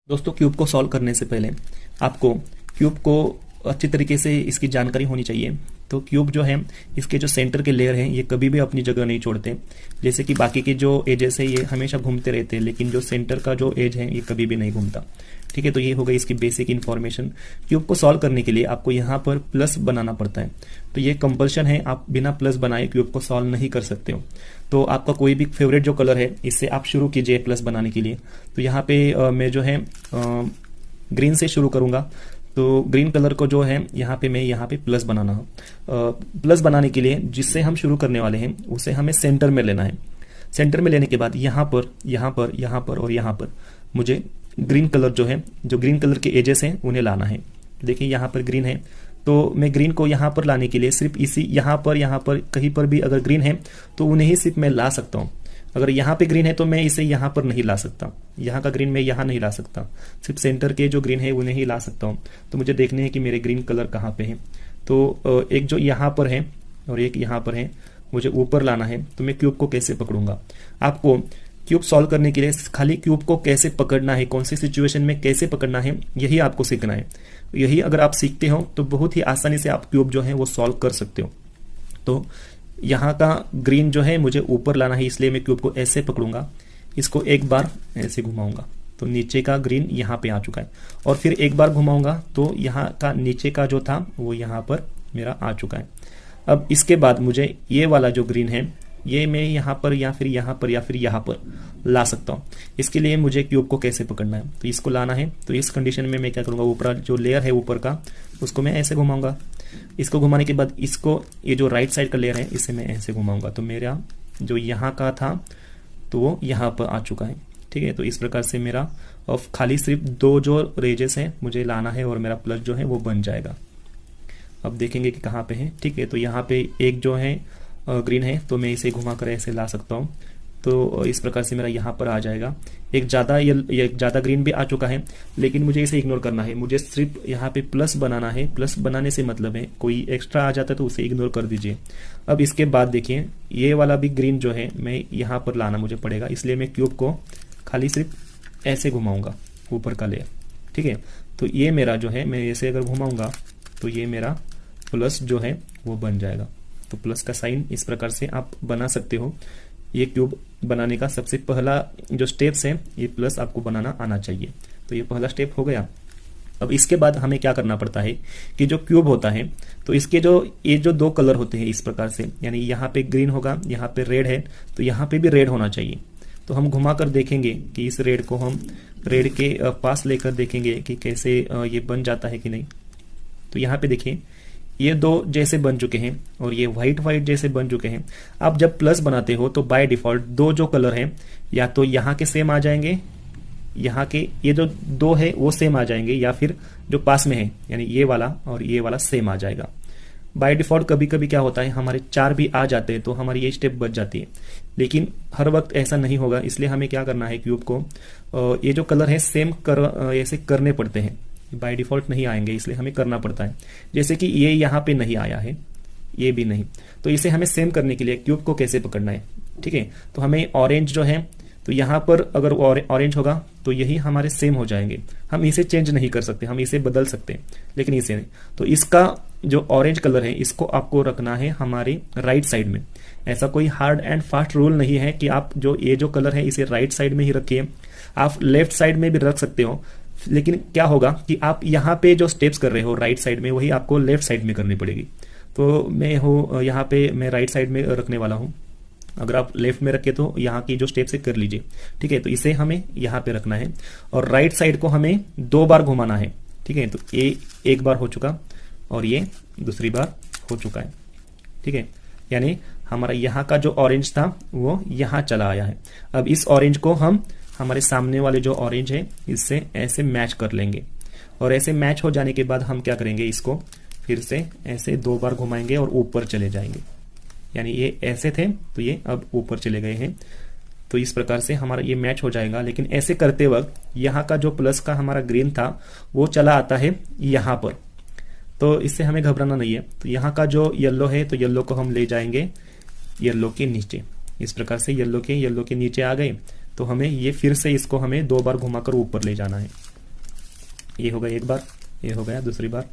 दोस्तों, क्यूब को सॉल्व करने से पहले आपको क्यूब को अच्छी तरीके से इसकी जानकारी होनी चाहिए। तो क्यूब जो है, इसके जो सेंटर के लेयर हैं ये कभी भी अपनी जगह नहीं छोड़ते। जैसे कि बाकी के जो एजेस है ये हमेशा घूमते रहते हैं, लेकिन जो सेंटर का जो एज है ये कभी भी नहीं घूमता। ठीक है, तो ये हो गई इसकी बेसिक इन्फॉर्मेशन। क्यूब को सॉल्व करने के लिए आपको यहाँ पर प्लस बनाना पड़ता है, तो ये कंपल्शन है, आप बिना प्लस बनाए क्यूब को सॉल्व नहीं कर सकते हो। तो आपका कोई भी फेवरेट जो कलर है इससे आप शुरू कीजिए प्लस बनाने के लिए। तो यहाँ पे मैं जो है ग्रीन से शुरू करूंगा। तो ग्रीन कलर को जो है यहाँ पे प्लस बनाना है। प्लस बनाने के लिए जिससे हम शुरू करने वाले हैं उसे हमें सेंटर में लेना है। सेंटर में लेने के बाद यहाँ पर और यहाँ पर मुझे ग्रीन कलर जो है, जो ग्रीन कलर के एजेस हैं उन्हें लाना है। देखिए यहाँ पर ग्रीन है, तो मैं ग्रीन को यहाँ पर लाने के लिए सिर्फ इसी यहाँ पर कहीं पर भी अगर ग्रीन है तो उन्हें ही सिर्फ मैं ला सकता हूँ। अगर यहाँ पे ग्रीन है तो मैं इसे यहाँ पर नहीं ला सकता, यहाँ का ग्रीन मैं यहाँ नहीं ला सकता, सिर्फ सेंटर के जो ग्रीन है उन्हें ही ला सकता हूँ। तो मुझे देखने हैं कि मेरे ग्रीन कलर कहाँ पे है। तो एक जो यहाँ पर है और एक यहाँ पर है, मुझे ऊपर लाना है। तो मैं क्यूब को कैसे पकड़ूंगा? आपको क्यूब सॉल्व करने के लिए खाली क्यूब को कैसे पकड़ना है, कौन सी सिचुएशन में कैसे पकड़ना है, यही आपको सीखना है। यही अगर आप सीखते हो तो बहुत ही आसानी से आप क्यूब जो है वो सॉल्व कर सकते हो। तो यहाँ का ग्रीन जो है मुझे ऊपर लाना है, इसलिए मैं क्यूब को ऐसे पकड़ूंगा, इसको एक बार ऐसे घुमाऊंगा तो नीचे का ग्रीन यहाँ पे आ चुका है, और फिर एक बार घुमाऊंगा तो यहाँ का नीचे का जो था वो यहाँ पर मेरा आ चुका है। अब इसके बाद मुझे ये वाला जो ग्रीन है ये मैं यहाँ पर या फिर यहाँ पर ला सकता हूँ। इसके लिए मुझे क्यूब को कैसे पकड़ना है, तो इसको लाना है। तो इस कंडीशन में मैं क्या करूँगा, ऊपर जो लेयर है ऊपर का उसको मैं ऐसे घुमाऊंगा। इसको घुमाने के बाद इसको, ये जो राइट साइड का लेयर है इसे मैं ऐसे घुमाऊंगा, तो मेरा जो यहाँ का था तो वो यहाँ पर आ चुका है। ठीक है, तो इस प्रकार से मेरा खाली सिर्फ दो जो रेजेस है मुझे लाना है और मेरा प्लस जो है वो बन जाएगा। अब देखेंगे कि कहाँ पे है। ठीक है, तो यहाँ पे एक जो है ग्रीन है तो मैं इसे घुमा कर ऐसे ला सकता हूँ, तो इस प्रकार से मेरा यहाँ पर आ जाएगा। एक ज़्यादा ग्रीन भी आ चुका है, लेकिन मुझे इसे इग्नोर करना है। मुझे सिर्फ यहाँ पे प्लस बनाना है। प्लस बनाने से मतलब है कोई एक्स्ट्रा आ जाता है तो उसे इग्नोर कर दीजिए। अब इसके बाद देखिए ये वाला भी ग्रीन जो है मैं यहाँ पर लाना मुझे पड़ेगा, इसलिए मैं क्यूब को खाली सिर्फ ऐसे घुमाऊंगा ऊपर का लेयर। ठीक है, तो ये मेरा जो है, मैं ऐसे अगर घुमाऊंगा तो ये मेरा प्लस जो है वो बन जाएगा। तो प्लस का साइन इस प्रकार से आप बना सकते हो। ये क्यूब बनाने का सबसे पहला जो स्टेप्स है, ये प्लस आपको बनाना आना चाहिए। तो ये पहला स्टेप हो गया। अब इसके बाद हमें क्या करना पड़ता है कि जो क्यूब होता है तो इसके ये जो दो कलर होते हैं इस प्रकार से, यानी यहाँ पे ग्रीन होगा, यहाँ पे रेड है, तो यहाँ पे भी रेड होना चाहिए। तो हम घुमा कर देखेंगे कि इस रेड को हम रेड के पास लेकर देखेंगे कि कैसे ये बन जाता है कि नहीं। तो यहाँ पे देखिए ये दो जैसे बन चुके हैं और ये व्हाइट जैसे बन चुके हैं। आप जब प्लस बनाते हो तो बाय डिफॉल्ट दो जो कलर हैं या तो यहाँ के सेम आ जाएंगे, यहाँ के ये जो दो है वो सेम आ जाएंगे, या फिर जो पास में है यानी ये वाला और ये वाला सेम आ जाएगा। बाय डिफॉल्ट कभी कभी क्या होता है हमारे चार भी आ जाते हैं तो हमारी ये स्टेप बच जाती है, लेकिन हर वक्त ऐसा नहीं होगा। इसलिए हमें क्या करना है, क्यूब को ये जो कलर है सेम ऐसे करने पड़ते हैं। बाय डिफॉल्ट नहीं आएंगे, इसलिए हमें करना पड़ता है। जैसे कि ये यहाँ पे नहीं आया है, ये भी नहीं, तो इसे हमें सेम करने के लिए क्यूब को कैसे पकड़ना है। ठीक है, तो हमें ऑरेंज जो है, तो यहाँ पर अगर ऑरेंज होगा तो यही हमारे सेम हो जाएंगे। हम इसे चेंज नहीं कर सकते, हम इसे बदल सकते हैं लेकिन इसे नहीं। तो इसका जो ऑरेंज कलर है इसको आपको रखना है हमारे राइट साइड में। ऐसा कोई हार्ड एंड फास्ट रूल नहीं है कि आप जो ये जो कलर है इसे राइट साइड में ही रखिए, आप लेफ्ट साइड में भी रख सकते हो। लेकिन क्या होगा कि आप यहाँ पे जो स्टेप्स कर रहे हो राइट साइड में, वही आपको लेफ्ट साइड में करनी पड़ेगी। तो मैं यहाँ पे मैं राइट साइड में रखने वाला हूँ। अगर आप लेफ्ट में रखे तो यहाँ की जो स्टेप्स है कर लीजिए। ठीक है, तो इसे हमें यहाँ पे रखना है और राइट साइड को हमें दो बार घुमाना है। ठीक है, तो ये एक बार हो चुका और ये दूसरी बार हो चुका है। ठीक है, यानी हमारा यहाँ का जो ऑरेंज था वो यहाँ चला आया है। अब इस ऑरेंज को हम हमारे सामने वाले जो ऑरेंज है इससे ऐसे मैच कर लेंगे, और ऐसे मैच हो जाने के बाद हम क्या करेंगे, इसको फिर से ऐसे दो बार घुमाएंगे और ऊपर चले जाएंगे। यानी ये ऐसे थे तो ये अब ऊपर चले गए हैं। तो इस प्रकार से हमारा ये मैच हो जाएगा। लेकिन ऐसे करते वक्त यहाँ का जो प्लस का हमारा ग्रीन था वो चला आता है यहाँ पर, तो इससे हमें घबराना नहीं है। तो यहाँ का जो येलो है तो येलो को हम ले जाएंगे येलो के नीचे। इस प्रकार से येलो के नीचे आ गए, तो हमें ये फिर से इसको हमें दो बार घुमाकर ऊपर ले जाना है। ये हो गया एक बार, ये हो गया दूसरी बार,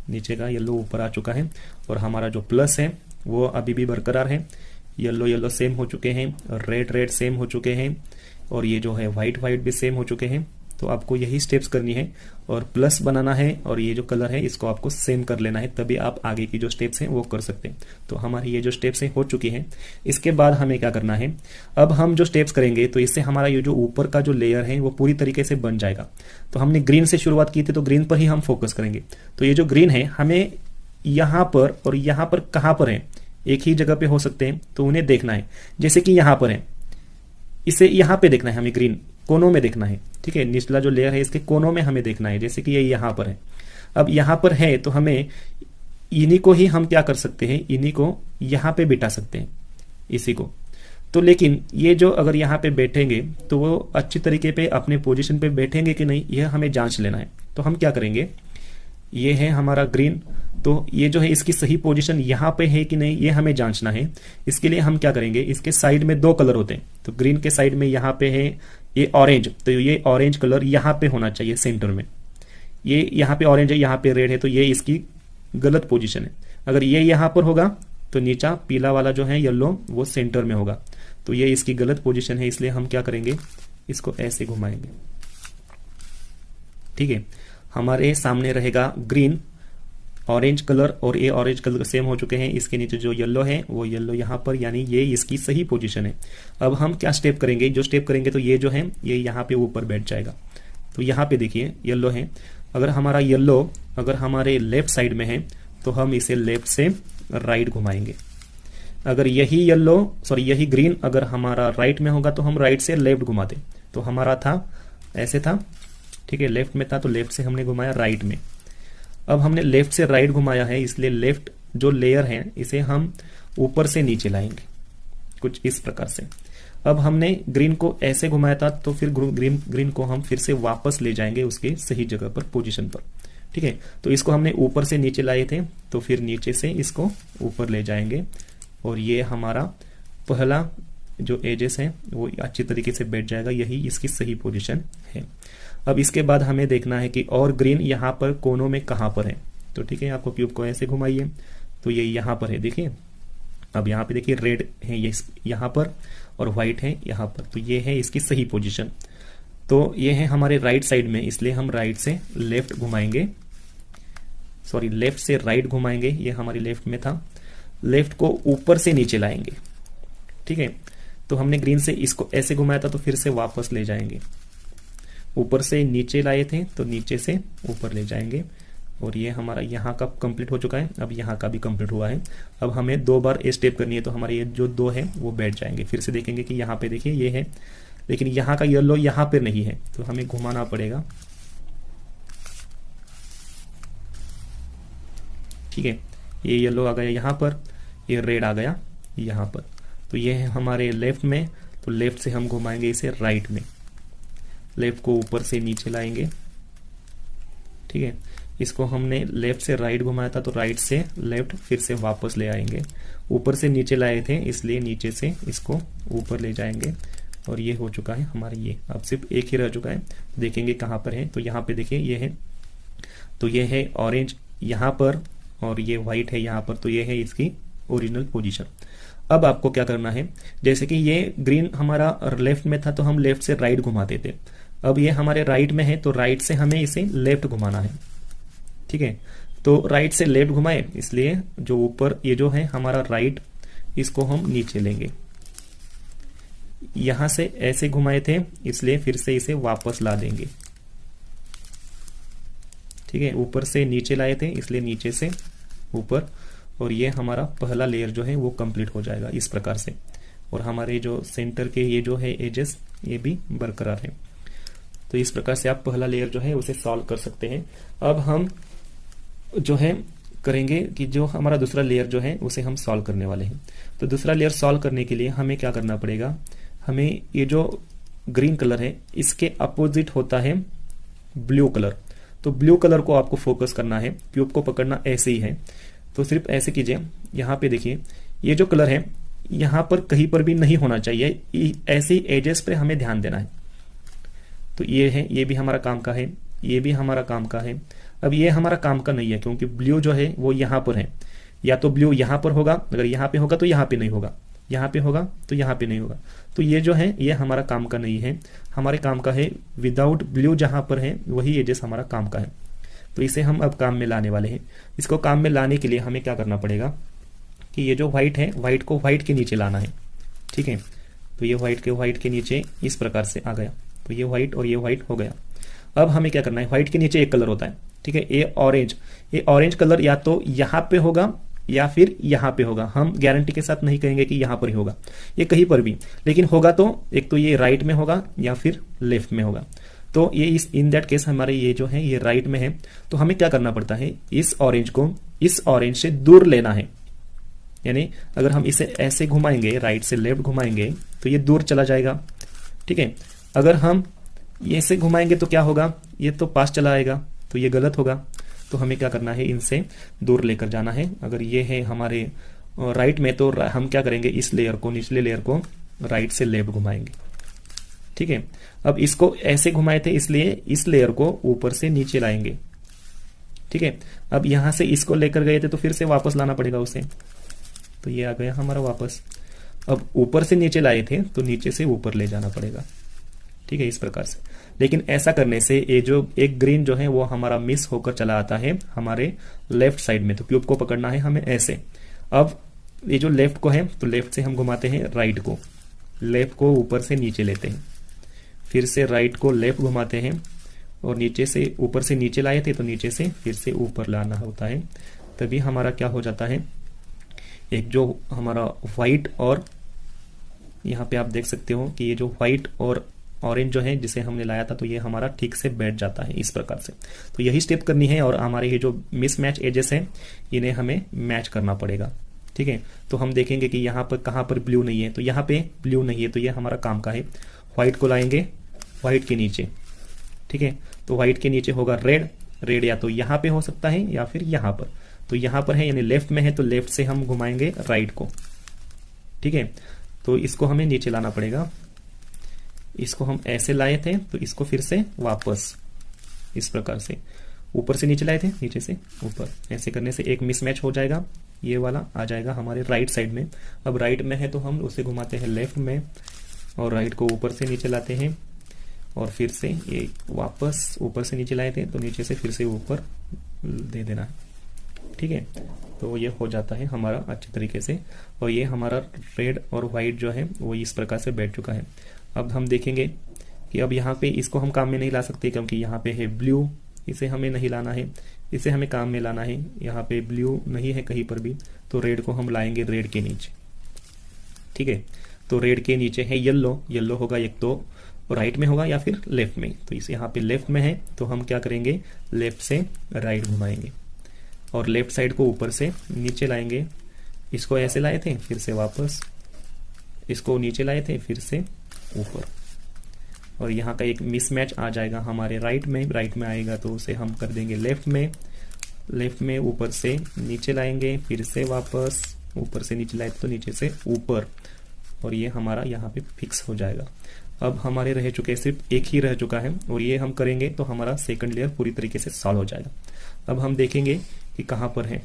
नीचे का येलो ऊपर आ चुका है और हमारा जो प्लस है वो अभी भी बरकरार है। येलो येलो सेम हो चुके हैं, रेड रेड सेम हो चुके हैं और ये जो है व्हाइट व्हाइट भी सेम हो चुके हैं। तो आपको यही स्टेप्स करनी है और प्लस बनाना है और ये जो कलर है इसको आपको सेम कर लेना है, तभी आप आगे की जो स्टेप्स हैं वो कर सकते हैं। तो हमारी ये जो स्टेप्स हैं हो चुकी हैं। इसके बाद हमें क्या करना है, अब हम जो स्टेप्स करेंगे तो इससे हमारा ये जो ऊपर का जो लेयर है वो पूरी तरीके से बन जाएगा। तो हमने ग्रीन से शुरुआत की थी तो ग्रीन पर ही हम फोकस करेंगे। तो ये जो ग्रीन है हमें यहाँ पर और यहाँ पर कहाँ पर है, एक ही जगह पे हो सकते हैं तो उन्हें देखना है। जैसे कि यहाँ पर है, इसे यहाँ पे देखना है हमें, ग्रीन कोनों में देखना है, ठीक है। निचला जो लेयर है इसके कोनों में हमें देखना है, जैसे कि ये यहाँ पर है। अब यहाँ पर है तो हमें इन्हीं को ही हम क्या कर सकते हैं, इन्हीं को यहाँ पे बिठा सकते हैं, इसी को। तो लेकिन ये जो अगर यहाँ पे बैठेंगे तो वो अच्छी तरीके पे अपने पोजीशन पे बैठेंगे कि नहीं, यह हमें जांच लेना है। तो हम क्या करेंगे, ये है हमारा ग्रीन, तो ये जो है इसकी सही पोजीशन यहाँ पे है कि नहीं ये हमें जांचना है। इसके लिए हम क्या करेंगे, इसके साइड में दो कलर होते हैं, तो ग्रीन के साइड में यहाँ पे है ये ऑरेंज, तो ये ऑरेंज कलर यहाँ पे होना चाहिए सेंटर में। ये यहाँ पे ऑरेंज है, यहाँ पे रेड है, तो ये इसकी गलत पोजीशन है। अगर ये यहाँ पर होगा तो नीचा पीला वाला जो है येलो वो सेंटर में होगा, तो ये इसकी गलत पोजीशन है। इसलिए हम क्या करेंगे, इसको ऐसे घुमाएंगे, ठीक है। हमारे सामने रहेगा ग्रीन, ऑरेंज कलर और ये ऑरेंज कलर सेम हो चुके हैं। इसके नीचे जो येलो है वो येलो यहाँ पर, यानी ये इसकी सही पोजीशन है। अब हम क्या स्टेप करेंगे, जो स्टेप करेंगे तो ये जो है ये यहाँ पे ऊपर बैठ जाएगा। तो यहाँ पे देखिए येलो है, अगर हमारा येलो अगर हमारे लेफ्ट साइड में है तो हम इसे लेफ्ट से राइट घुमाएंगे। अगर यही येलो यही ग्रीन अगर हमारा राइट में होगा तो हम राइट से लेफ्ट घुमाते। तो हमारा था ऐसे था, ठीक है, लेफ्ट में था तो लेफ्ट से हमने घुमाया राइट में। अब हमने लेफ्ट से राइट घुमाया है, इसलिए लेफ्ट जो लेयर है इसे हम ऊपर से नीचे लाएंगे कुछ इस प्रकार से। अब हमने ग्रीन को ऐसे घुमाया था तो फिर ग्रीन को हम फिर से वापस ले जाएंगे उसके सही जगह पर, पोजीशन पर, ठीक है। तो इसको हमने ऊपर से नीचे लाए थे तो फिर नीचे से इसको ऊपर ले जाएंगे और ये हमारा पहला जो एजेस है वो अच्छी तरीके से बैठ जाएगा, यही इसकी सही पोजीशन है। अब इसके बाद हमें देखना है कि और ग्रीन यहाँ पर कोनों में कहाँ पर है। तो ठीक है, आपको क्यूब को ऐसे घुमाइए तो ये यहाँ पर है, देखिए। अब यहाँ पे देखिए रेड है ये यहाँ पर और व्हाइट है यहाँ पर, तो ये है इसकी सही पोजीशन। तो ये है हमारे राइट साइड में, इसलिए हम राइट से लेफ्ट घुमाएंगे, लेफ्ट से राइट घुमाएंगे। ये हमारी लेफ्ट में था, लेफ्ट को ऊपर से नीचे लाएंगे, ठीक है। तो हमने ग्रीन से इसको ऐसे घुमाया था तो फिर से वापस ले जाएंगे, ऊपर से नीचे लाए थे तो नीचे से ऊपर ले जाएंगे। और ये हमारा यहाँ का कंप्लीट हो चुका है, अब यहाँ का भी कंप्लीट हुआ है। अब हमें दो बार ये स्टेप करनी है, तो हमारे ये जो दो है वो बैठ जाएंगे। फिर से देखेंगे कि यहाँ पे देखिए ये है, लेकिन यहाँ का येलो यहाँ पे नहीं है तो हमें घुमाना पड़ेगा, ठीक है। ये येलो आ गया यहाँ पर, ये रेड आ गया यहाँ पर, तो ये है हमारे लेफ्ट में। तो लेफ्ट से हम घुमाएंगे इसे राइट में, लेफ्ट को ऊपर से नीचे लाएंगे, ठीक है। इसको हमने लेफ्ट से राइट घुमाया था तो राइट से लेफ्ट फिर से वापस ले आएंगे, ऊपर से नीचे लाए थे इसलिए नीचे से इसको ऊपर ले जाएंगे। और ये हो चुका है हमारा, ये अब सिर्फ एक ही रह चुका है, देखेंगे कहाँ पर है। तो यहाँ पे देखिए ये है, तो ये है ऑरेंज यहाँ पर और ये व्हाइट है यहाँ पर, तो ये है इसकी ओरिजिनल पोजीशन। अब आपको क्या करना है, जैसे कि ये ग्रीन हमारा लेफ्ट में था तो हम लेफ्ट से राइट घुमाते थे, अब ये हमारे राइट में है तो राइट से हमें इसे लेफ्ट घुमाना है, ठीक है। तो राइट से लेफ्ट घुमाए, इसलिए जो ऊपर ये जो है हमारा राइट, इसको हम नीचे लेंगे। यहां से ऐसे घुमाए थे इसलिए फिर से इसे वापस ला देंगे, ठीक है। ऊपर से नीचे लाए थे इसलिए नीचे से ऊपर, और ये हमारा पहला लेयर जो है वो कंप्लीट हो जाएगा इस प्रकार से। और हमारे जो सेंटर के ये जो है एजेस ये भी बरकरार है। तो इस प्रकार से आप पहला लेयर जो है उसे सॉल्व कर सकते हैं। अब हम जो है करेंगे कि जो हमारा दूसरा लेयर जो है उसे हम सॉल्व करने वाले हैं। तो दूसरा लेयर सॉल्व करने के लिए हमें क्या करना पड़ेगा, हमें ये जो ग्रीन कलर है इसके अपोजिट होता है ब्लू कलर। तो ब्लू कलर को आपको फोकस करना है, क्यूब को पकड़ना ऐसे ही है। तो सिर्फ ऐसे कीजिए, यहाँ पे देखिए ये जो कलर है यहाँ पर कहीं पर भी नहीं होना चाहिए, ऐसे ही एजेस पे हमें ध्यान देना है। तो ये है, ये भी हमारा काम का है। ये भी हमारा काम का है। अब ये हमारा काम का नहीं है क्योंकि ब्लू जो है वो यहाँ पर है, या तो ब्लू यहाँ पर होगा, अगर यहाँ पे होगा तो यहाँ पे नहीं होगा, यहाँ पे होगा तो यहाँ पे नहीं होगा। तो ये जो है ये हमारा काम का नहीं है, हमारे काम का है विदाउट ब्लू जहाँ पर है वही एजेस हमारा काम का है। तो इसे हम अब काम में लाने वाले हैं। इसको काम में लाने के लिए हमें क्या करना पड़ेगा कि ये जो व्हाइट है, व्हाइट को व्हाइट के नीचे लाना है। ठीक है, तो ये व्हाइट के नीचे इस प्रकार से आ गया, तो ये व्हाइट और ये व्हाइट हो गया। अब हमें क्या करना है, व्हाइट के नीचे एक कलर होता है, ठीक है, ये ऑरेंज कलर या तो यहाँ पे होगा या फिर यहाँ पे होगा। हम गारंटी के साथ नहीं कहेंगे कि यहाँ पर ही होगा, ये कहीं पर भी, लेकिन होगा तो एक तो ये राइट में होगा या फिर लेफ्ट में होगा। तो ये इन दैट केस हमारे ये जो है ये राइट में है। तो हमें क्या करना पड़ता है, इस ऑरेंज को इस ऑरेंज से दूर लेना है। यानी अगर हम इसे ऐसे घुमाएंगे, राइट से लेफ्ट घुमाएंगे तो ये दूर चला जाएगा। ठीक है, अगर हम ये से घुमाएंगे तो क्या होगा, ये तो पास चला आएगा, तो ये गलत होगा। तो हमें क्या करना है, इनसे दूर लेकर जाना है। अगर ये है हमारे राइट में तो हम क्या करेंगे, इस लेयर को, निचले लेयर को राइट से लेफ्ट घुमाएंगे। ठीक है, अब इसको ऐसे घुमाए थे इसलिए इस लेयर को ऊपर से नीचे लाएंगे। ठीक है, अब यहां से इसको लेकर गए थे तो फिर से वापस लाना पड़ेगा उसे, तो ये आ गया हमारा वापस। अब ऊपर से नीचे लाए थे तो नीचे से ऊपर ले जाना पड़ेगा। ठीक है, इस प्रकार से। लेकिन ऐसा करने से ये जो एक ग्रीन जो है वो हमारा मिस होकर चला आता है हमारे लेफ्ट साइड में। तो क्यूब को पकड़ना है हमें ऐसे। अब ये जो लेफ्ट को है तो लेफ्ट से हम घुमाते हैं राइट को, लेफ्ट को ऊपर से नीचे लेते हैं, फिर से राइट को लेफ्ट घुमाते हैं और नीचे से ऊपर से नीचे लाए थे तो नीचे से फिर से ऊपर लाना होता है। तभी हमारा क्या हो जाता है, एक जो हमारा व्हाइट और यहाँ पे आप देख सकते हो कि ये जो व्हाइट और ऑरेंज जो है जिसे हमने लाया था तो ये हमारा ठीक से बैठ जाता है इस प्रकार से। तो यही स्टेप करनी है और हमारे ये जो मिसमैच एजेस हैं इन्हें हमें मैच करना पड़ेगा। ठीक है, तो हम देखेंगे कि यहाँ पर कहाँ पर ब्लू नहीं है, तो यहाँ पे ब्लू नहीं है, तो ये हमारा काम का है। व्हाइट को लाएंगे व्हाइट के नीचे। ठीक है, तो व्हाइट के नीचे होगा रेड या तो यहाँ पे हो सकता है या फिर यहाँ पर। तो यहाँ पर है यानी लेफ्ट में है तो लेफ्ट से हम घुमाएंगे राइट को। ठीक है, तो इसको हमें नीचे लाना पड़ेगा। इसको हम ऐसे लाए थे तो इसको फिर से वापस इस प्रकार से ऊपर से नीचे लाए थे, नीचे से ऊपर। ऐसे करने से एक मिसमैच हो जाएगा, ये वाला आ जाएगा हमारे राइट साइड में। अब राइट में है तो हम उसे घुमाते हैं लेफ्ट में और राइट को ऊपर से नीचे लाते हैं और फिर से ये वापस ऊपर से नीचे लाए थे तो नीचे से फिर से ऊपर दे देना है। ठीक है, तो ये हो जाता है हमारा अच्छे तरीके से। और ये हमारा रेड और व्हाइट जो है वो इस प्रकार से बैठ चुका है। अब हम देखेंगे कि अब यहाँ पे इसको हम काम में नहीं ला सकते क्योंकि यहाँ पे है ब्लू, इसे हमें नहीं लाना है, इसे हमें काम में लाना है। यहाँ पे ब्लू नहीं है कहीं पर भी, तो रेड को हम लाएंगे रेड के नीचे। ठीक है, तो रेड के नीचे है येलो होगा, एक तो राइट में होगा या फिर लेफ्ट में। तो इस यहाँ पे लेफ्ट में है तो हम क्या करेंगे, लेफ्ट से राइट घुमाएंगे और लेफ्ट साइड को ऊपर से नीचे लाएंगे। इसको ऐसे लाए थे फिर से वापस, इसको नीचे लाए थे फिर से ऊपर, और यहाँ का एक मिसमैच आ जाएगा हमारे राइट में आएगा तो उसे हम कर देंगे लेफ्ट में ऊपर से नीचे लाएंगे, फिर से वापस ऊपर से नीचे लाए तो नीचे से ऊपर, और ये हमारा यहाँ पे फिक्स हो जाएगा। अब हमारे रह चुके सिर्फ एक ही रह चुका है और ये हम करेंगे तो हमारा सेकंड लेयर पूरी तरीके से सॉल्व हो जाएगा। अब हम देखेंगे कि कहाँ पर है।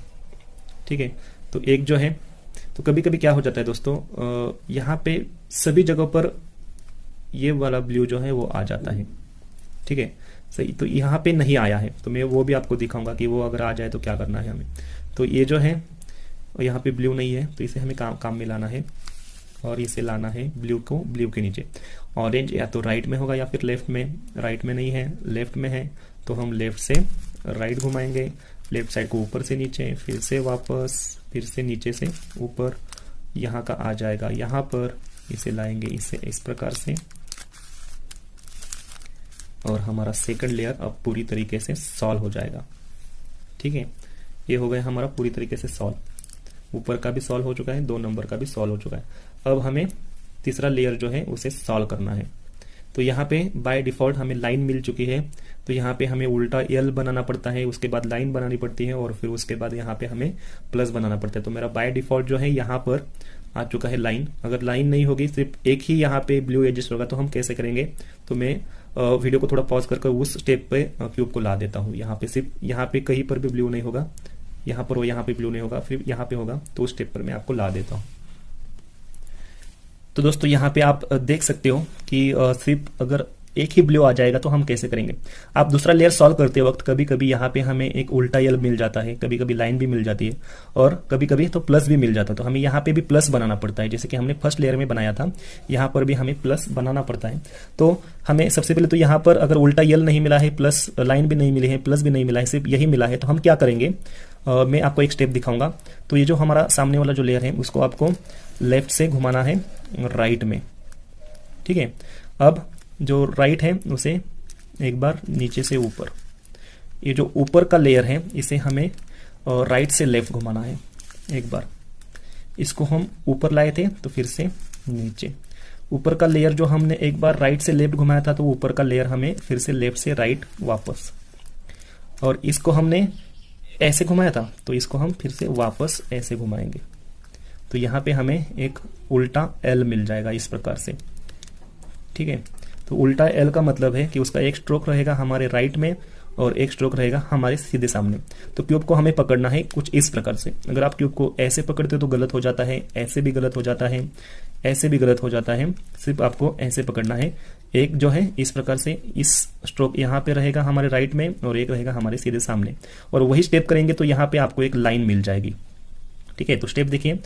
ठीक है, तो एक जो है, तो कभी कभी क्या हो जाता है दोस्तों, यहाँ पे सभी जगहों पर ये वाला ब्लू जो है वो आ जाता है। ठीक है, सही, तो यहाँ पे नहीं आया है तो मैं वो भी आपको दिखाऊंगा कि वो अगर आ जाए तो क्या करना है हमें। तो ये जो है यहाँ पे ब्लू नहीं है तो इसे हमें काम में लाना है और इसे लाना है ब्लू को ब्लू के नीचे। ऑरेंज या तो राइट में होगा या फिर लेफ्ट में, राइट में नहीं है लेफ्ट में है तो हम लेफ्ट से राइट घुमाएंगे, लेफ्ट साइड को ऊपर से नीचे, फिर से वापस, फिर से नीचे से ऊपर, यहाँ का आ जाएगा यहाँ पर, इसे लाएंगे इसे इस प्रकार से, और हमारा सेकंड लेयर अब पूरी तरीके से सॉल्व हो जाएगा। ठीक है, ये हो गया हमारा पूरी तरीके से सॉल्व। ऊपर का भी सॉल्व हो चुका है, 2 नंबर का भी सॉल्व हो चुका है। अब हमें तीसरा लेयर जो है उसे सॉल्व करना है। तो यहाँ पे बाय डिफॉल्ट हमें लाइन मिल चुकी है, तो यहाँ पे हमें उल्टा एल बनाना पड़ता है, उसके बाद लाइन बनानी पड़ती है और फिर उसके बाद यहाँ पे हमें प्लस बनाना पड़ता है। तो मेरा बाय डिफॉल्ट जो है यहाँ पर आ चुका है लाइन। अगर लाइन नहीं होगी, सिर्फ एक ही यहाँ पे ब्लू एडजस्ट होगा तो हम कैसे करेंगे, तो मैं वीडियो को थोड़ा पॉज करके उस स्टेप पे क्यूब को ला देता हूँ। यहाँ पे सिर्फ यहाँ पे कहीं पर भी ब्लू नहीं होगा, यहाँ पर और यहाँ पे ब्लू नहीं होगा, फिर यहाँ पे होगा, तो उस स्टेप पर मैं आपको ला देता हूँ। तो दोस्तों यहाँ पे आप देख सकते हो कि सिर्फ अगर एक ही ब्लू आ जाएगा तो हम कैसे करेंगे। आप दूसरा लेयर सॉल्व करते वक्त कभी कभी यहाँ पे हमें एक उल्टा यल मिल जाता है, कभी कभी लाइन भी मिल जाती है और कभी कभी तो प्लस भी मिल जाता है। तो हमें यहाँ पे भी प्लस बनाना पड़ता है, जैसे कि हमने फर्स्ट लेयर में बनाया था, यहाँ पर भी हमें प्लस बनाना पड़ता है। तो हमें सबसे पहले तो यहाँ पर अगर उल्टा यल नहीं मिला है, प्लस लाइन भी नहीं मिली है, प्लस भी नहीं मिला है, सिर्फ यही मिला है, तो हम क्या करेंगे, मैं आपको एक स्टेप दिखाऊंगा। तो ये जो हमारा सामने वाला जो लेयर है उसको आपको लेफ्ट से घुमाना है राइट में, ठीक है। अब जो राइट है उसे एक बार नीचे से ऊपर, ये जो ऊपर का लेयर है इसे हमें राइट से लेफ्ट घुमाना है एक बार। इसको हम ऊपर लाए थे तो फिर से नीचे, ऊपर का लेयर जो हमने एक बार राइट से लेफ्ट घुमाया था तो ऊपर का लेयर हमें फिर से लेफ्ट से राइट वापस, और इसको हमने ऐसे घुमाया था तो इसको हम फिर से वापस ऐसे घुमाएंगे। तो यहाँ पे हमें एक उल्टा एल मिल जाएगा इस प्रकार से, ठीक है। तो उल्टा एल का मतलब है कि उसका एक स्ट्रोक रहेगा हमारे राइट में और एक स्ट्रोक रहेगा हमारे सीधे सामने। तो क्यूब को हमें पकड़ना है कुछ इस प्रकार से। अगर आप क्यूब को ऐसे पकड़ते हो तो गलत हो जाता है, ऐसे भी गलत हो जाता है, ऐसे भी गलत हो जाता है, सिर्फ आपको ऐसे पकड़ना है। एक जो है इस प्रकार से, इस स्ट्रोक यहाँ पे रहेगा हमारे राइट में और एक रहेगा हमारे सीधे सामने, और वही स्टेप करेंगे तो यहाँ पे आपको एक लाइन मिल जाएगी, ठीक है। तो स्टेप देखिए,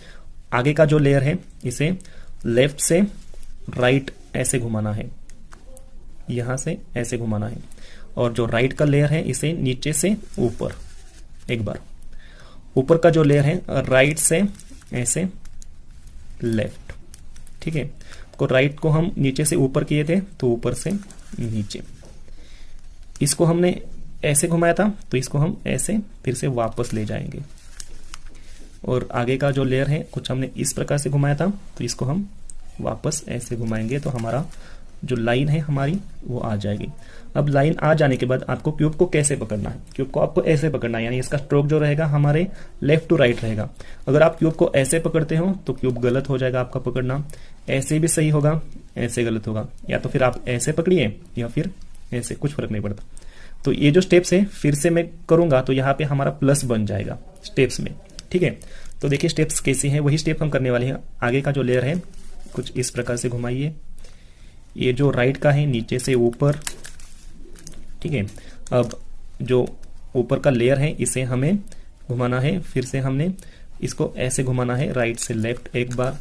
आगे का जो लेयर है इसे लेफ्ट से राइट ऐसे घुमाना है, यहां से ऐसे घुमाना है, और जो राइट का लेयर है इसे नीचे से ऊपर एक बार, ऊपर का जो लेयर है राइट से ऐसे लेफ्ट, ठीक है। को राइट को हम नीचे से ऊपर किए थे तो ऊपर से नीचे, इसको हमने ऐसे घुमाया था तो इसको हम ऐसे फिर से वापस ले जाएंगे, और आगे का जो लेयर है कुछ हमने इस प्रकार से घुमाया था तो इसको हम वापस ऐसे घुमाएंगे, तो हमारा जो लाइन है हमारी वो आ जाएगी। अब लाइन आ जाने के बाद आपको क्यूब को कैसे पकड़ना है, क्यूब को आपको ऐसे पकड़ना है, यानी इसका स्ट्रोक जो रहेगा हमारे लेफ्ट टू राइट रहेगा। अगर आप क्यूब को ऐसे पकड़ते हो तो क्यूब गलत हो जाएगा आपका पकड़ना, ऐसे भी सही होगा, ऐसे गलत होगा, या तो फिर आप ऐसे पकड़िए या फिर ऐसे, कुछ फर्क नहीं पड़ता। तो ये जो स्टेप्स है फिर से मैं करूंगा तो यहाँ पे हमारा प्लस बन जाएगा स्टेप्स में, ठीक है। तो देखिए स्टेप्स कैसे हैं, वही स्टेप हम करने वाले हैं। आगे का जो लेयर है कुछ इस प्रकार से घुमाइए, ये जो राइट का है नीचे से ऊपर, ठीक है। अब जो ऊपर का लेयर है इसे हमें घुमाना है, फिर से हमने इसको ऐसे घुमाना है राइट से लेफ्ट एक बार,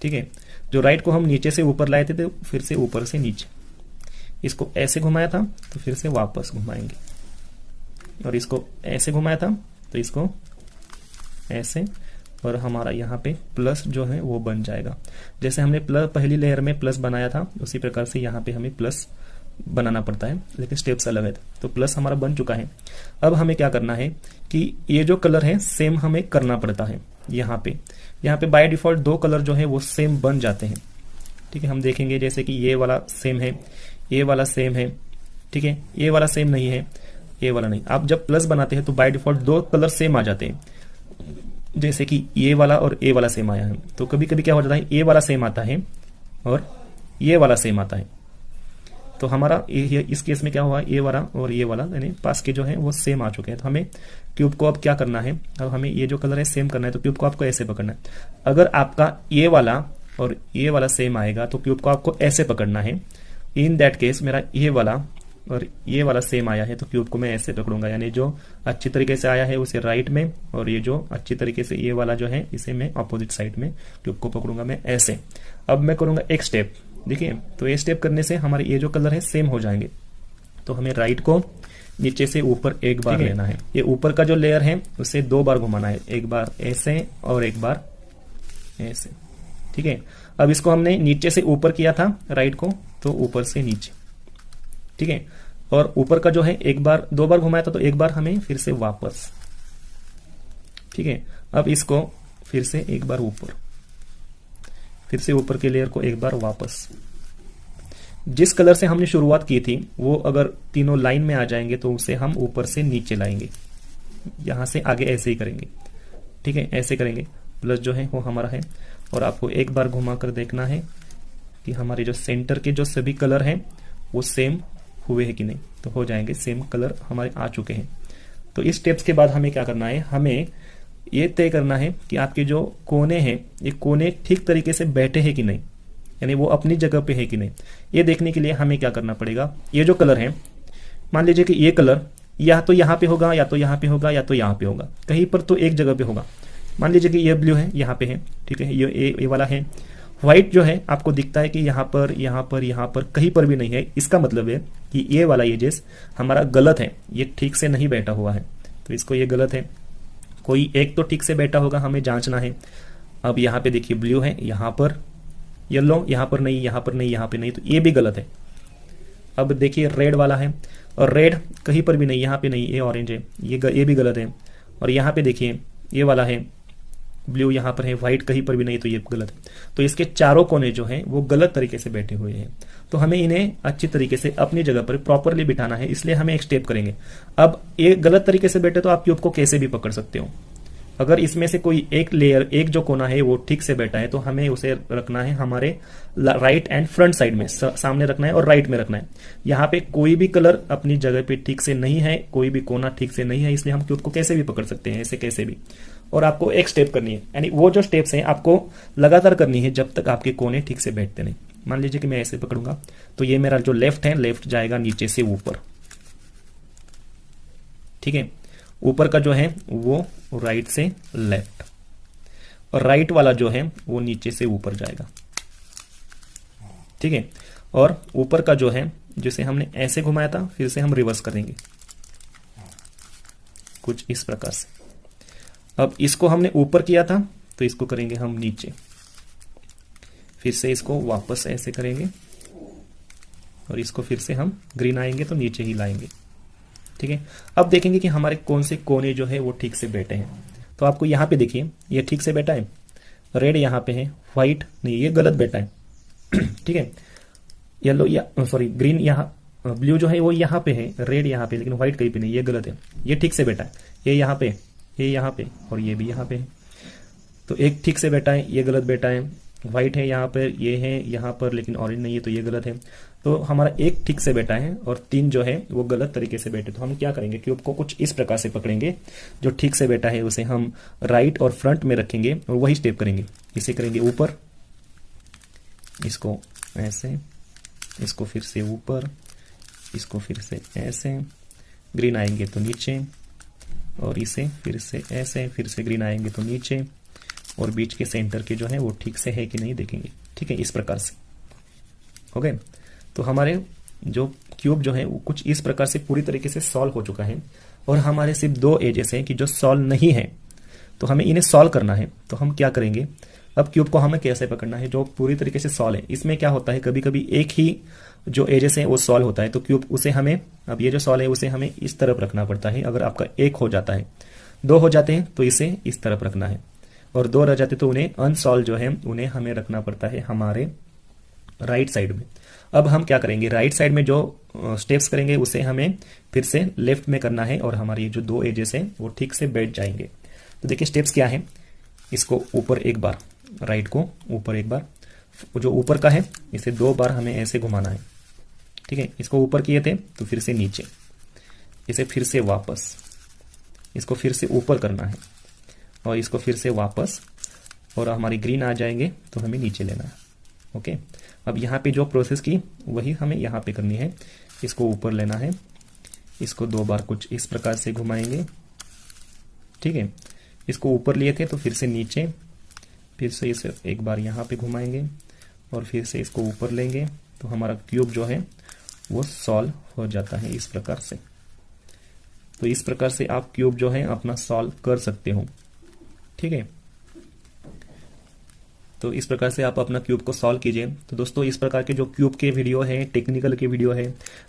ठीक है। जो राइट को हम नीचे से ऊपर लाए थे तो फिर से ऊपर से नीचे, इसको ऐसे घुमाया था तो फिर से वापस घुमाएंगे, और इसको ऐसे घुमाया था तो इसको ऐसे, और हमारा यहाँ पे प्लस जो है वो बन जाएगा। जैसे हमने प्लस पहली लेयर में प्लस बनाया था उसी प्रकार से यहाँ पे हमें प्लस बनाना पड़ता है, लेकिन स्टेप्स अलग है। तो प्लस हमारा बन चुका है। अब हमें क्या करना है कि ये जो कलर है सेम हमें करना पड़ता है। यहाँ पे बाय डिफॉल्ट दो कलर जो है वो सेम बन जाते हैं, ठीक है। हम देखेंगे जैसे कि ये वाला सेम है, ये वाला सेम है, ठीक है। ये वाला सेम नहीं है, ये वाला नहीं। आप जब प्लस बनाते हैं तो बाय डिफॉल्ट दो कलर सेम आ जाते हैं, जैसे कि ये वाला और ये वाला सेम आया है। तो कभी कभी क्या हो जाता है, ये वाला सेम आता है और ये वाला सेम आता है। तो हमारा इस केस में क्या हुआ, ये वाला और ये वाला यानी पास के जो है वो सेम आ चुके हैं। तो हमें क्यूब को अब क्या करना है, अब हमें ये जो कलर है सेम करना है, तो क्यूब को आपको ऐसे पकड़ना है। अगर आपका ये वाला और ये वाला सेम आएगा तो क्यूब को आपको ऐसे पकड़ना है। इन दैट केस मेरा ये वाला और ये वाला सेम आया है तो क्यूब को मैं ऐसे पकड़ूंगा, यानी जो अच्छी तरीके से आया है उसे राइट में, और ये जो अच्छी तरीके से ये वाला जो है इसे मैं अपोजिट साइड में क्यूब को पकड़ूंगा मैं ऐसे। अब मैं करूंगा एक स्टेप, देखिए। तो ये स्टेप करने से हमारे ये जो कलर है सेम हो जाएंगे। तो हमें राइट को नीचे से ऊपर एक बार लेना है, ये ऊपर का जो लेयर है उसे दो बार घुमाना है, एक बार ऐसे और एक बार ऐसे, ठीक है। अब इसको हमने नीचे से ऊपर किया था राइट को, तो ऊपर से नीचे, ठीक है। और ऊपर का जो है एक बार दो बार घुमाया था तो एक बार हमें फिर से वापस, ठीक है। अब इसको फिर से एक बार ऊपर, फिर से ऊपर के लेयर को एक बार वापस। जिस कलर से हमने शुरुआत की थी वो अगर तीनों लाइन में आ जाएंगे तो उसे हम ऊपर से नीचे लाएंगे, यहां से आगे ऐसे ही करेंगे, ठीक है। ऐसे करेंगे, प्लस जो है वो हमारा है। और आपको एक बार घुमा कर देखना है कि हमारे जो सेंटर के जो सभी कलर हैं वो सेम हुए हैं कि नहीं, तो हो जाएंगे, सेम कलर हमारे आ चुके हैं। तो इस स्टेप्स के बाद हमें क्या करना है, हमें ये तय करना है कि आपके जो कोने हैं ये कोने ठीक तरीके से बैठे हैं कि नहीं, यानी वो अपनी जगह पे है कि नहीं। ये देखने के लिए हमें क्या करना पड़ेगा, ये जो कलर है, मान लीजिए कि ये कलर या तो यहाँ पे होगा या तो यहाँ पे होगा या तो यहाँ पे होगा, कहीं पर तो एक जगह पे होगा। मान लीजिए कि ये ब्लू है, यहाँ पे है, ठीक है, ये वाला है। व्हाइट जो है आपको दिखता है कि यहाँ पर यहाँ पर यहाँ पर कहीं पर भी नहीं है, इसका मतलब है कि ये वाला एजेस हमारा गलत है, ये ठीक से नहीं बैठा हुआ है, तो इसको ये गलत है। कोई एक तो ठीक से बैठा होगा, हमें जांचना है। अब यहाँ पे देखिए ब्लू है, यहाँ पर येलो, यहाँ पर नहीं, यहाँ पर नहीं, यहाँ पे नहीं, तो ये भी गलत है। अब देखिए रेड वाला है, और रेड कहीं पर भी नहीं, यहाँ पे नहीं, ये ऑरेंज है, ये भी गलत है। और यहाँ पे देखिए ये वाला है ब्लू, यहाँ पर है, व्हाइट कहीं पर भी नहीं, तो ये गलत है। तो इसके चारों कोने जो हैं वो गलत तरीके से बैठे हुए हैं, तो हमें इन्हें अच्छी तरीके से अपनी जगह पर प्रॉपरली बिठाना है, इसलिए हमें एक स्टेप करेंगे। अब ये गलत तरीके से बैठे तो आप क्यूब को कैसे भी पकड़ सकते हो। अगर इसमें से कोई एक लेयर, एक जो कोना है वो ठीक से बैठा है, तो हमें उसे रखना है हमारे राइट एंड फ्रंट साइड में, सामने रखना है और राइट में रखना है। यहाँ पे कोई भी कलर अपनी जगह पे ठीक से नहीं है, कोई भी कोना ठीक से नहीं है, इसलिए हम क्यूब को कैसे भी पकड़ सकते हैं, ऐसे कैसे भी। और आपको एक स्टेप करनी है, यानी वो जो स्टेप्स हैं आपको लगातार करनी है जब तक आपके कोने ठीक से बैठते नहीं। मान लीजिए कि मैं ऐसे पकड़ूंगा, तो ये मेरा जो लेफ्ट है, लेफ्ट जाएगा नीचे से ऊपर, ठीक है। ऊपर का जो है वो राइट से लेफ्ट, और राइट वाला जो है वो नीचे से ऊपर जाएगा, ठीक है। और ऊपर का जो है, जिसे हमने ऐसे घुमाया था, फिर से हम रिवर्स करेंगे कुछ इस प्रकार से। अब इसको हमने ऊपर किया था, तो इसको करेंगे हम नीचे, फिर से इसको वापस ऐसे करेंगे, और इसको फिर से हम ग्रीन आएंगे तो नीचे ही लाएंगे, ठीक है। अब देखेंगे कि हमारे कौन से कोने जो है वो ठीक से बैठे हैं। तो आपको यहाँ पे देखिए ये ठीक से बैठा है, रेड यहाँ पे है, व्हाइट नहीं, ये गलत बैठा है, ठीक है। येलो या सॉरी ग्रीन यहाँ, ब्लू जो है वो यहाँ पे है, रेड यहाँ पे, लेकिन व्हाइट कहीं पे नहीं, ये गलत है, ये ठीक से बैठा है। ये यहाँ पे, ये यहाँ पे, और ये भी यहाँ पे है, तो एक ठीक से बैठा है, ये गलत बैठा है। व्हाइट है यहाँ पर, ये है यहाँ पर, लेकिन ऑरेंज नहीं है, तो ये गलत है। तो हमारा एक ठीक से बैठा है और 3 जो है वो गलत तरीके से बैठे। तो हम क्या करेंगे, क्यूब को कुछ इस प्रकार से पकड़ेंगे, जो ठीक से बैठा है उसे हम राइट और फ्रंट में रखेंगे और वही स्टेप करेंगे। इसे करेंगे ऊपर, इसको ऐसे, इसको फिर से ऊपर, इसको फिर से ऐसे, ग्रीन आएंगे तो नीचे, और इसे फिर से ऐसे, फिर से ग्रीन आएंगे तो नीचे, और बीच के सेंटर के जो है वो ठीक से है कि नहीं देखेंगे, ठीक है, इस प्रकार से। ओके, तो हमारे जो क्यूब जो है वो कुछ इस प्रकार से पूरी तरीके से सॉल्व हो चुका है, और हमारे सिर्फ 2 एजेस हैं कि जो सॉल्व नहीं है, तो हमें इन्हें सॉल्व करना है। तो हम क्या करेंगे, अब क्यूब को हमें कैसे पकड़ना है जो पूरी तरीके से सॉल्व है। इसमें क्या होता है, कभी कभी एक ही जो एजेस है वो सॉल्व होता है, तो क्यूब उसे हमें, अब ये जो सॉल्व है उसे हमें इस तरफ रखना पड़ता है। अगर आपका 1 हो जाता है, 2 हो जाते हैं तो इसे इस तरफ रखना है, और 2 रह जाते तो उन्हें अनसॉल्व जो है उन्हें हमें रखना पड़ता है हमारे राइट साइड में। अब हम क्या करेंगे, राइट साइड में जो स्टेप्स करेंगे उसे हमें फिर से लेफ्ट में करना है, और हमारे जो 2 एजेस हैं वो ठीक से बैठ जाएंगे। तो देखिए स्टेप्स क्या है, इसको ऊपर एक बार, राइट को ऊपर एक बार, जो ऊपर का है इसे 2 बार हमें ऐसे घुमाना है, ठीक है। इसको ऊपर किए थे तो फिर से नीचे, इसे फिर से वापस, इसको फिर से ऊपर करना है, और इसको फिर से वापस, और हमारी ग्रीन आ जाएंगे तो हमें नीचे लेना है। ओके, अब यहाँ पे जो प्रोसेस की वही हमें यहाँ पे करनी है। इसको ऊपर लेना है, इसको 2 बार कुछ इस प्रकार से घुमाएंगे, ठीक है। इसको ऊपर लिए थे तो फिर से नीचे, फिर से इसे एक बार यहाँ पे घुमाएंगे, और फिर से इसको ऊपर लेंगे, तो हमारा क्यूब जो है वो सॉल्व हो जाता है इस प्रकार से। तो इस प्रकार से आप क्यूब जो है अपना सॉल्व कर सकते हो, ठीक है। तो इस प्रकार से आप अपना क्यूब को सॉल्व कीजिए। तो दोस्तों, इस प्रकार के जो क्यूब के वीडियो है, टेक्निकल के वीडियो है,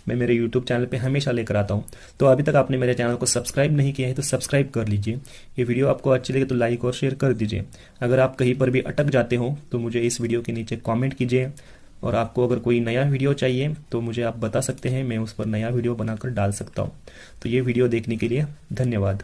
मैं मेरे यूट्यूब चैनल पे हमेशा लेकर आता हूं। तो अभी तक आपने मेरे चैनल को सब्सक्राइब नहीं किया है तो सब्सक्राइब कर लीजिए। ये वीडियो आपको अच्छी लगे तो लाइक और शेयर कर दीजिए। अगर आप कहीं पर भी अटक जाते हो तो मुझे इस वीडियो के नीचे कॉमेंट कीजिए, और आपको अगर कोई नया वीडियो चाहिए तो मुझे आप बता सकते हैं, मैं उस पर नया वीडियो बनाकर डाल सकता हूँ। तो ये वीडियो देखने के लिए धन्यवाद।